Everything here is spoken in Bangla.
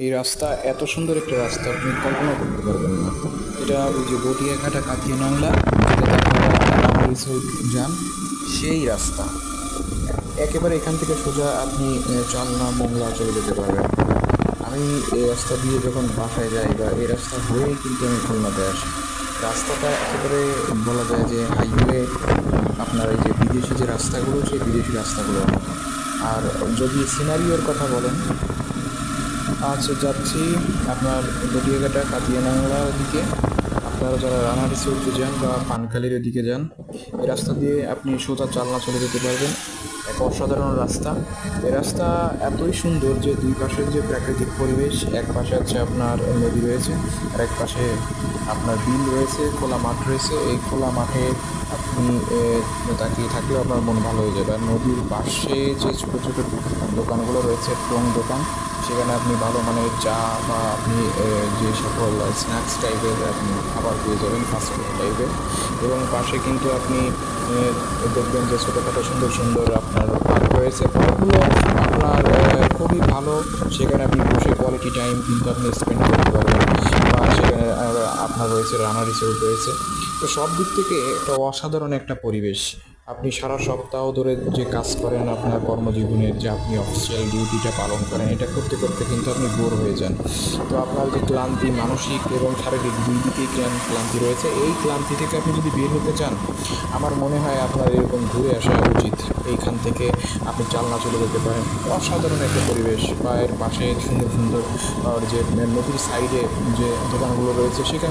এই রাস্তা এত সুন্দর একটা রাস্তা আপনি কল্পনা করতে পারবেন না। এটা ওই যে গটিয়াঘাটা কাতিয়া নাংলা যেটাতে আপনারা রানারিসোড যান, সেই রাস্তা। একেবারে এখান থেকে সোজা আপনি চালনা মোংলা চলে যেতে পারবেন। আমি এই রাস্তা দিয়ে যখন বাসায় যাই বা এই রাস্তা হয়েই কিন্তু আমি খুলনাতে আসি। রাস্তাটা একেবারে বলা যায় যে হাইওয়ে, আপনার এই যে বিদেশি যে রাস্তাগুলো সেই বিদেশি রাস্তাগুলোর মতো। আর যদি সিনারিওর কথা বলেন, আজ যাচ্ছি আপনার গটিয়াঘাটা কাতিয়ানাংলা ওদিকে। আপনারা যারা রানাডিসি উঠতে যান বা পানখালির ওদিকে যান, এই রাস্তা দিয়ে আপনি সোজা চালনা চলে যেতে পারবেন। এক অসাধারণ রাস্তা। এই রাস্তা এতই সুন্দর যে দুই পাশের যে প্রাকৃতিক পরিবেশ, এক পাশে আছে আপনার নদী রয়েছে, আর এক পাশে আপনার বিল রয়েছে, খোলা মাঠ রয়েছে। এই খোলা মাঠে আপনি তাকিয়ে থাকলেও আপনার মন ভালো হয়ে যাবে। আর নদীর পাশে যে ছোটো ছোটো দোকানগুলো রয়েছে, টং দোকান, সেখানে আপনি ভালো মানের চা বা আপনি যে সকল স্ন্যাক্স টাইপের আপনি খাবার পেয়ে যাবেন, ফাস্টফুড টাইপের। এবং পাশে কিন্তু আপনি দেখবেন যে ছোটোখাটো সুন্দর সুন্দর আপনার পার্ক রয়েছে। পার্কগুলো আপনার খুবই ভালো। সেখানে আপনি বসে কোয়ালিটি টাইম কিন্তু আপনি স্পেন্ড করতে পারবেন। বা সেখানে আপনার রয়েছে রানার রিসোর্ট রয়েছে। তো সব দিক থেকে একটা অসাধারণ একটা পরিবেশ। আপনি সারা সপ্তাহ ধরে যে কাজ করেন, আপনার কর্মজীবনের যে আপনি অফিসিয়াল ডিউটিটা পালন করেন, এটা করতে করতে কিন্তু আপনি বোর হয়ে যান। তো আপনার যে ক্লান্তি, মানসিক এবং শারীরিক দুই দিকেই ক্লান্তি রয়েছে, এই ক্লান্তি থেকে আপনি যদি বের হতে চান, আমার মনে হয় আপনার এরকম ঘুরে আসা উচিত। এইখান থেকে আপনি চালনা চলে যেতে পারেন। অসাধারণ একটা পরিবেশ। পায়ের পাশে সুন্দর সুন্দর আর যে নদীর সাইডে যে দোকানগুলো রয়েছে, সেখানে